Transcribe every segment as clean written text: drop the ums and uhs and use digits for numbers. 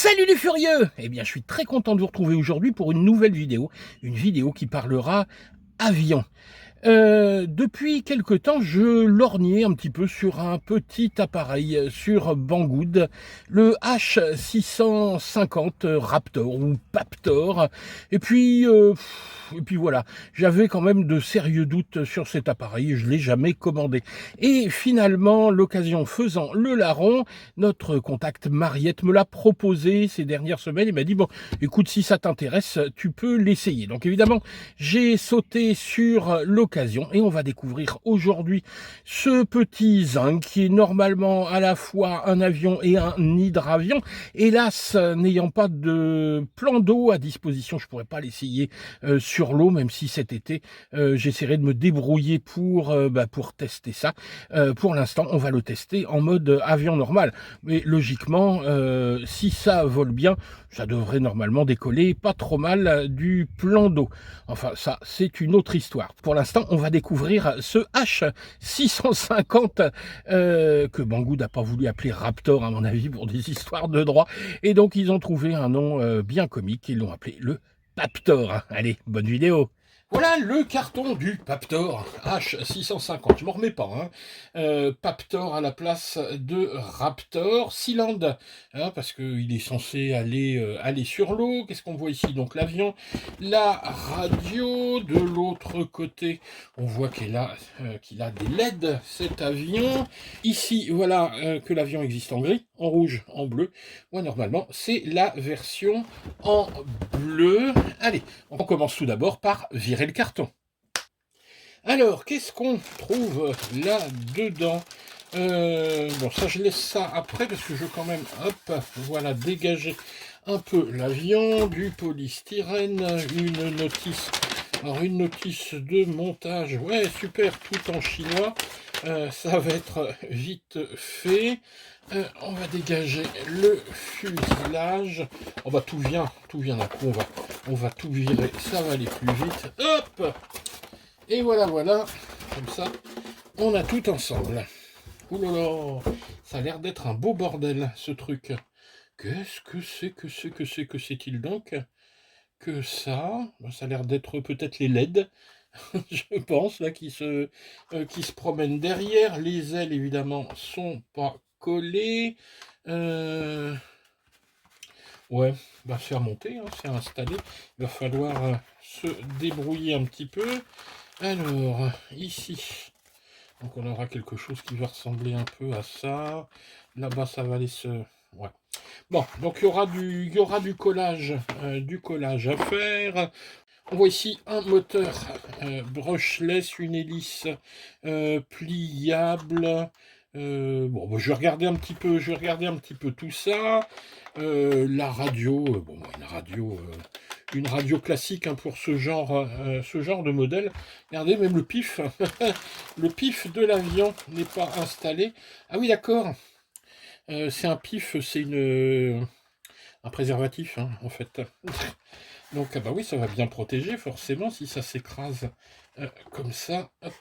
Salut les furieux! Eh bien, je suis très content de vous retrouver aujourd'hui pour une nouvelle vidéo. Une vidéo qui parlera avion. Depuis quelque temps, je lorgnais un petit peu sur un petit appareil sur Banggood, le H650 Raptor ou Paptor. Et puis voilà, j'avais quand même de sérieux doutes sur cet appareil, je ne l'ai jamais commandé. Et finalement, l'occasion faisant le larron, notre contact Mariette me l'a proposé ces dernières semaines. Il m'a dit, bon, écoute, si ça t'intéresse, tu peux l'essayer. Donc évidemment, j'ai sauté sur l'occasion et on va découvrir aujourd'hui ce petit zinc qui est normalement à la fois un avion et un hydravion. Hélas, n'ayant pas de plan d'eau à disposition, je pourrais pas l'essayer sur l'eau, même si cet été j'essaierai de me débrouiller pour tester ça. Pour l'instant, on va le tester en mode avion normal, mais logiquement, si ça vole bien, ça devrait normalement décoller pas trop mal du plan d'eau. Enfin, ça, c'est une autre histoire. Pour l'instant, on va découvrir ce H650 que Banggood n'a pas voulu appeler Raptor, à mon avis, pour des histoires de droit. Et donc, ils ont trouvé un nom bien comique. Ils l'ont appelé le Paptor. Allez, bonne vidéo. Voilà le carton du Paptor H650. Je m'en remets pas. Paptor à la place de Raptor. Sealand, parce qu'il est censé aller sur l'eau. Qu'est-ce qu'on voit ici? Donc l'avion, la radio. De l'autre côté, on voit qu'il a des LED, cet avion. Ici, voilà que l'avion existe en gris, en rouge, en bleu. Moi, normalement, c'est la version en bleu. Allez, on commence tout d'abord par virer le carton. Alors, qu'est-ce qu'on trouve là-dedans? Bon, ça, je laisse ça après, parce que je veux quand même, hop, voilà, dégager un peu l'avion, du polystyrène, une notice. Alors, une notice de montage, ouais, super, tout en chinois. Ça va être vite fait. On va dégager le fuselage. Oh bah tout vient d'un coup. On va tout virer, ça va aller plus vite. Hop! Et voilà, comme ça, on a tout ensemble. Ouh là là, ça a l'air d'être un beau bordel, ce truc. Qu'est-ce que c'est-il donc que ça? Ça a l'air d'être peut-être les LED, je pense, là, qui se promènent derrière. Les ailes, évidemment, sont pas collées. Ouais, va faire monter, c'est installé. Il va falloir se débrouiller un petit peu. Alors, ici, donc on aura quelque chose qui va ressembler un peu à ça. Là-bas, ça va aller se... Ouais. Bon, donc il y aura du collage à faire. On voit ici un moteur brushless, une hélice pliable. Bon, bah, je vais regarder un petit peu tout ça. La radio, une radio classique pour ce genre de modèle. Regardez, même le pif, le pif de l'avion n'est pas installé. Ah oui, d'accord. C'est un pif, c'est un préservatif, en fait. Donc, ah bah oui, ça va bien protéger, forcément, si ça s'écrase comme ça. Hop.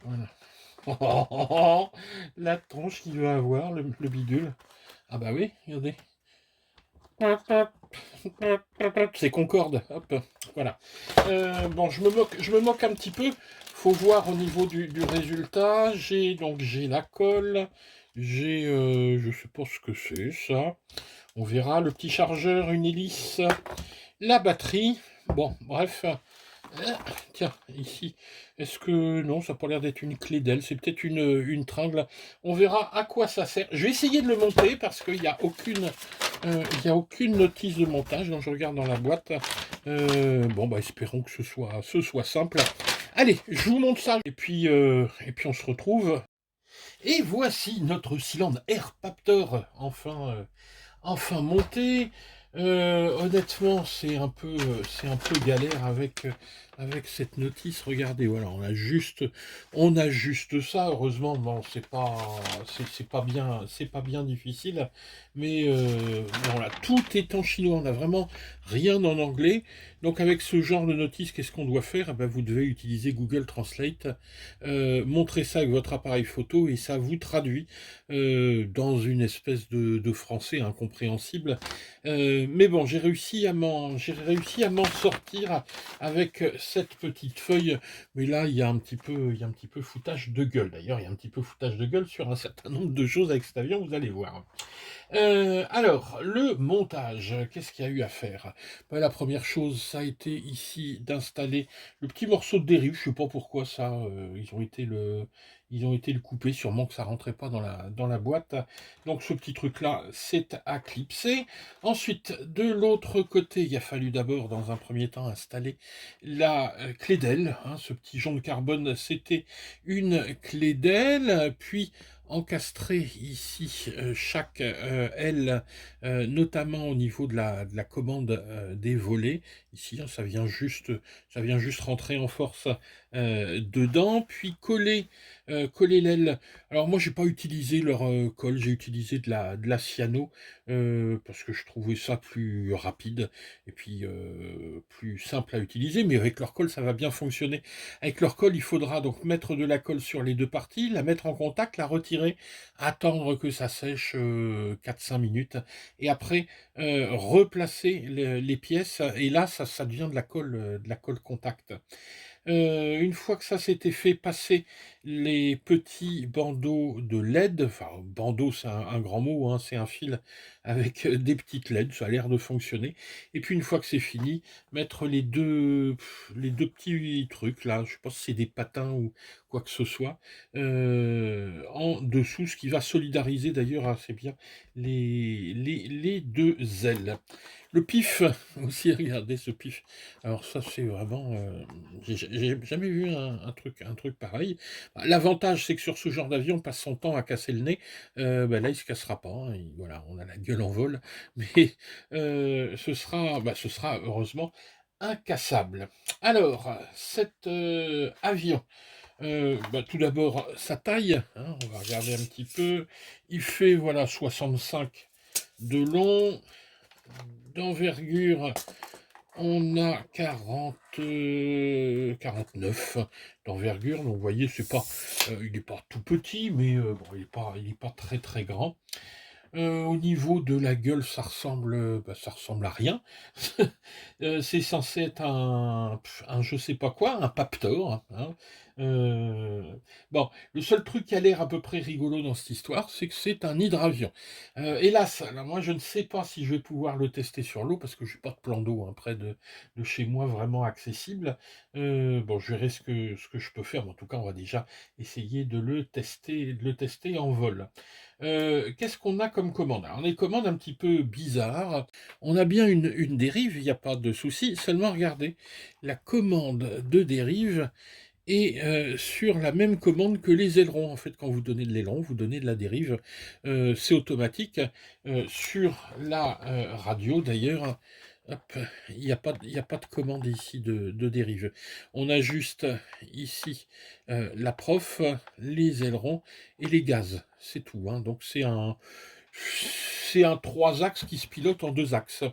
Voilà. Oh, la tronche qu'il va avoir, le bidule. Ah bah oui, regardez. C'est Concorde. Hop, voilà. Bon, je me moque un petit peu. Faut voir au niveau du résultat. J'ai la colle. Je sais pas ce que c'est, ça. On verra. Le petit chargeur, une hélice, la batterie. Bon, bref. Tiens, ici, est-ce que... Non, ça n'a pas l'air d'être une clé d'aile, c'est peut-être une tringle. On verra à quoi ça sert. Je vais essayer de le monter parce qu'il n'y a aucune notice de montage. Donc je regarde dans la boîte. Bon, bah espérons que ce soit simple. Allez, je vous montre ça. Et puis on se retrouve. Et voici notre cylindre Air Paptor, enfin monté. Honnêtement, c'est un peu galère avec cette notice. Regardez, voilà, on a juste ça. Heureusement, bon, c'est pas bien difficile, mais voilà, tout est en chinois. On n'a vraiment rien en anglais. Donc avec ce genre de notice, qu'est-ce qu'on doit faire? Eh ben, vous devez utiliser Google Translate, montrer ça avec votre appareil photo et ça vous traduit dans une espèce de français incompréhensible. Mais bon, j'ai réussi à m'en sortir avec cette petite feuille. Mais là, il y a un petit peu foutage de gueule. D'ailleurs, il y a un petit peu foutage de gueule sur un certain nombre de choses avec cet avion, vous allez voir. Alors, le montage, qu'est-ce qu'il y a eu à faire? Ben, la première chose, ça a été ici d'installer le petit morceau de dérive. Je sais pas pourquoi ça, ils ont été le couper, sûrement que ça rentrait pas dans la boîte. Donc ce petit truc-là, c'est à clipser. Ensuite, de l'autre côté, il a fallu d'abord, dans un premier temps, installer la clé d'aile. Hein, ce petit jonc de carbone, c'était une clé d'aile. Puis encastrer ici chaque aile, notamment au niveau de la commande des volets. Ici, hein, ça vient juste rentrer en force dedans, puis coller l'aile. Alors moi, j'ai pas utilisé leur colle, j'ai utilisé de la cyano parce que je trouvais ça plus rapide et puis plus simple à utiliser. Mais avec leur colle, ça va bien fonctionner. Avec leur colle, il faudra donc mettre de la colle sur les deux parties, la mettre en contact, la retirer, attendre que ça sèche 4-5 minutes, et après replacer les pièces, et là ça devient de la colle contact. Une fois que ça s'était fait, passer les petits bandeaux de LED, enfin bandeau c'est un grand mot, hein, c'est un fil avec des petites LED, ça a l'air de fonctionner. Et puis une fois que c'est fini, mettre les deux petits trucs là, je sais pas si c'est des patins ou quoi que ce soit, en dessous, ce qui va solidariser d'ailleurs assez bien les deux ailes. Le pif, aussi, regardez ce pif. Alors ça, c'est vraiment... j'ai jamais vu un truc pareil. Bah, l'avantage, c'est que sur ce genre d'avion, on passe son temps à casser le nez. Bah, là, il se cassera pas, hein. Voilà, on a la gueule en vol. Mais ce sera heureusement incassable. Alors, cet avion, bah, tout d'abord, sa taille, hein, on va regarder un petit peu. Il fait, voilà, 65 de long, d'envergure, on a 49 d'envergure, donc vous voyez, c'est pas, il n'est pas tout petit, mais bon, il est pas très très grand. Au niveau de la gueule, ça ressemble à rien. C'est censé être un je sais pas quoi, un Paptor, hein. Euh, bon, le seul truc qui a l'air à peu près rigolo dans cette histoire, c'est que c'est un hydravion. Hélas, alors moi je ne sais pas si je vais pouvoir le tester sur l'eau parce que je n'ai pas de plan d'eau hein, près de chez moi vraiment accessible. Bon, je verrai ce que je peux faire, mais en tout cas on va déjà essayer de le tester en vol. Qu'est-ce qu'on a comme commande? Alors, on a des commandes un petit peu bizarres. On a bien une dérive, il n'y a pas de souci. Seulement, regardez, la commande de dérive est sur la même commande que les ailerons. En fait, quand vous donnez de l'aileron, vous donnez de la dérive. C'est automatique. Sur la radio, d'ailleurs, hop, il y a pas de commande ici de dérive. On a juste ici la prof, les ailerons et les gaz. C'est tout, hein. Donc c'est un trois axes qui se pilote en deux axes.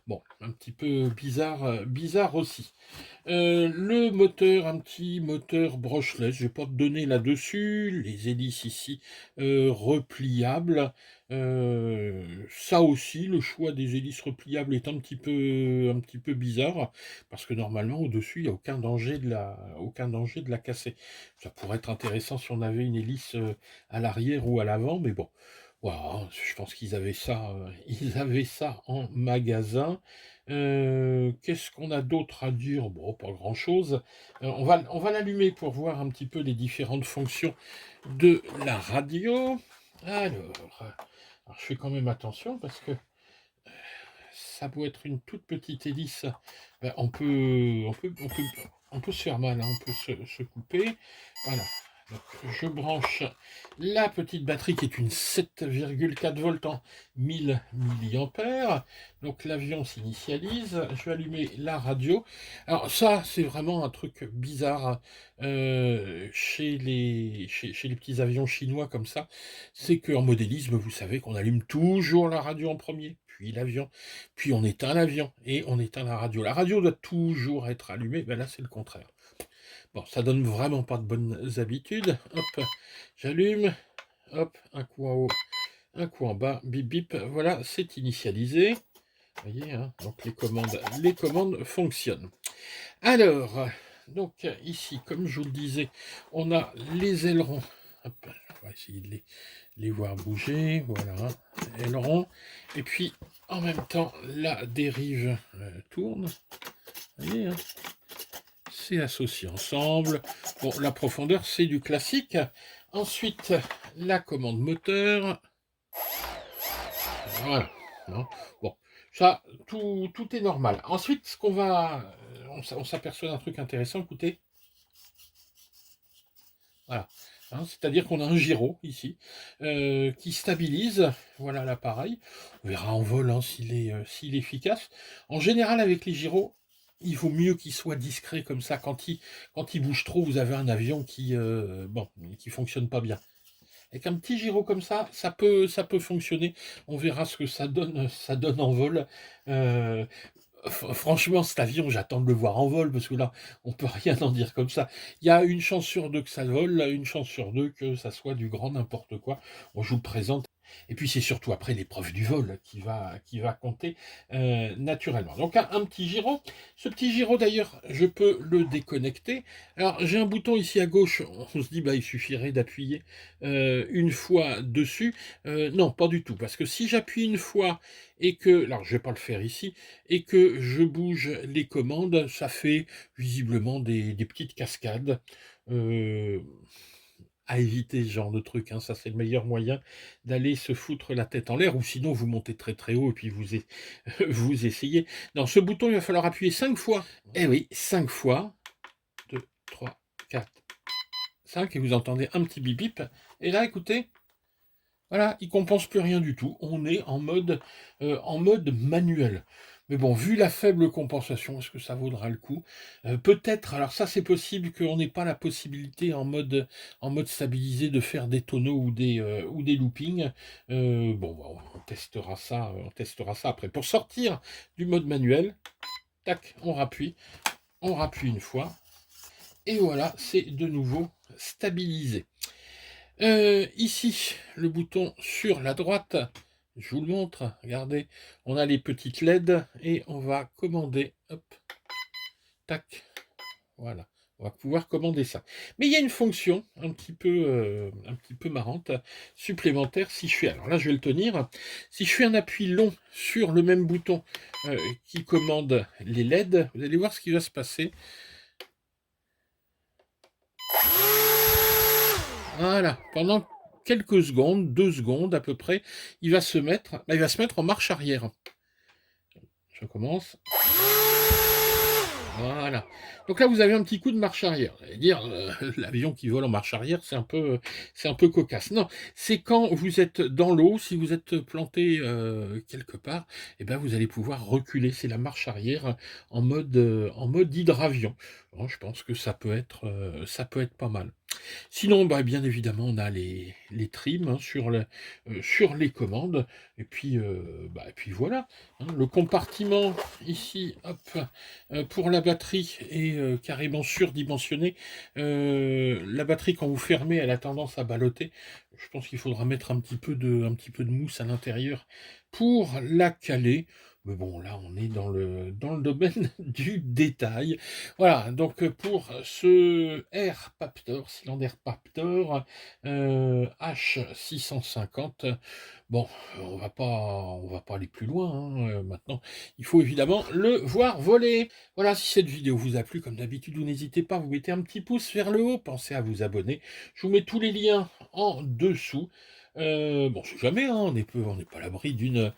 Bon, un petit peu bizarre, bizarre aussi. Le moteur, un petit moteur brushless, je vais pas te donner là-dessus. Les hélices ici repliables. Ça aussi, le choix des hélices repliables est un petit peu bizarre parce que normalement au-dessus il n'y a aucun danger de la casser. Ça pourrait être intéressant si on avait une hélice à l'arrière ou à l'avant, mais bon. Voilà, je pense ils avaient ça en magasin. Qu'est-ce qu'on a d'autre à dire? Bon, pas grand-chose. On va l'allumer pour voir un petit peu les différentes fonctions de la radio. Alors, je fais quand même attention parce que ça peut être une toute petite hélice. On peut se faire mal, hein, on peut se couper. Voilà. Donc, je branche la petite batterie qui est une 7,4 volts en 1000 milliampères. Donc l'avion s'initialise. Je vais allumer la radio. Alors ça, c'est vraiment un truc bizarre chez les petits avions chinois comme ça. C'est qu'en modélisme, vous savez qu'on allume toujours la radio en premier, puis l'avion, puis on éteint l'avion et on éteint la radio. La radio doit toujours être allumée. Ben là, c'est le contraire. Bon, ça donne vraiment pas de bonnes habitudes. Hop, j'allume. Hop, un coup en haut, un coup en bas. Bip bip. Voilà, c'est initialisé. Vous voyez, hein, donc les commandes fonctionnent. Alors, donc ici, comme je vous le disais, on a les ailerons. Hop, on va essayer de les voir bouger. Voilà, ailerons. Et puis, en même temps, la dérive tourne. Vous voyez, hein, c'est associé ensemble. Bon, la profondeur, c'est du classique. Ensuite, la commande moteur. Voilà. Non, bon, ça, tout est normal. Ensuite, ce qu'on va... on s'aperçoit d'un truc intéressant, écoutez. Voilà. Hein, c'est-à-dire qu'on a un gyro, ici, qui stabilise, voilà l'appareil. On verra en vol hein, s'il est efficace. En général, avec les gyros, il vaut mieux qu'il soit discret comme ça. Quand il bouge trop, vous avez un avion qui fonctionne pas bien. Avec un petit gyro comme ça peut fonctionner. On verra ce que ça donne en vol. Franchement, cet avion, j'attends de le voir en vol, parce que là, on peut rien en dire comme ça. Il y a une chance sur deux que ça vole, une chance sur deux que ça soit du grand n'importe quoi. Bon, je vous le présente. Et puis c'est surtout après l'épreuve du vol qui va compter naturellement. Donc un petit gyro. Ce petit gyro d'ailleurs, je peux le déconnecter. Alors j'ai un bouton ici à gauche, on se dit bah il suffirait d'appuyer une fois dessus. Non, pas du tout, parce que si j'appuie une fois et que, alors je vais pas le faire ici, et que je bouge les commandes, ça fait visiblement des petites cascades. À éviter ce genre de truc, hein. Ça c'est le meilleur moyen d'aller se foutre la tête en l'air, ou sinon vous montez très très haut et puis vous essayez. Dans ce bouton, il va falloir appuyer 5 fois. Eh oui, 5 fois. 2, 3, 4, 5, et vous entendez un petit bip bip. Et là, écoutez, voilà, il compense plus rien du tout. On est en mode manuel. Mais bon, vu la faible compensation, est-ce que ça vaudra le coup? Peut-être, alors ça c'est possible qu'on n'ait pas la possibilité en mode stabilisé de faire des tonneaux ou des loopings. Bon, bah, on testera ça après. Pour sortir du mode manuel, tac, on rappuie une fois, et voilà, c'est de nouveau stabilisé. Ici, le bouton sur la droite, je vous le montre, regardez, on a les petites LED et on va commander, hop, tac, voilà, on va pouvoir commander ça. Mais il y a une fonction un petit peu marrante, supplémentaire, si je fais, alors là je vais le tenir, si je fais un appui long sur le même bouton qui commande les LED, vous allez voir ce qui va se passer. Voilà, pendant quelques secondes, 2 secondes à peu près, il va se mettre en marche arrière. Je commence. Voilà. Donc là, vous avez un petit coup de marche arrière. Vous allez dire, l'avion qui vole en marche arrière, c'est un peu cocasse. Non, c'est quand vous êtes dans l'eau, si vous êtes planté quelque part, et ben vous allez pouvoir reculer. C'est la marche arrière en mode hydravion. Bon, je pense que ça peut être pas mal. Sinon, bah, bien évidemment, on a les trims hein, sur les commandes. Et puis voilà. Hein, le compartiment ici, hop, pour la batterie est carrément surdimensionné. La batterie, quand vous fermez, elle a tendance à balloter. Je pense qu'il faudra mettre un petit peu de mousse à l'intérieur pour la caler. Mais bon, là, on est dans le domaine du détail. Voilà, donc pour ce Air Raptor, cylindre Raptor H650, bon, on va pas aller plus loin hein, maintenant. Il faut évidemment le voir voler. Voilà, si cette vidéo vous a plu, comme d'habitude, vous n'hésitez pas, vous mettez un petit pouce vers le haut, pensez à vous abonner. Je vous mets tous les liens en dessous. Bon, je sais jamais, hein, on n'est pas à l'abri d'une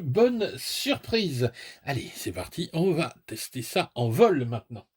bonne surprise. Allez, c'est parti, on va tester ça en vol maintenant.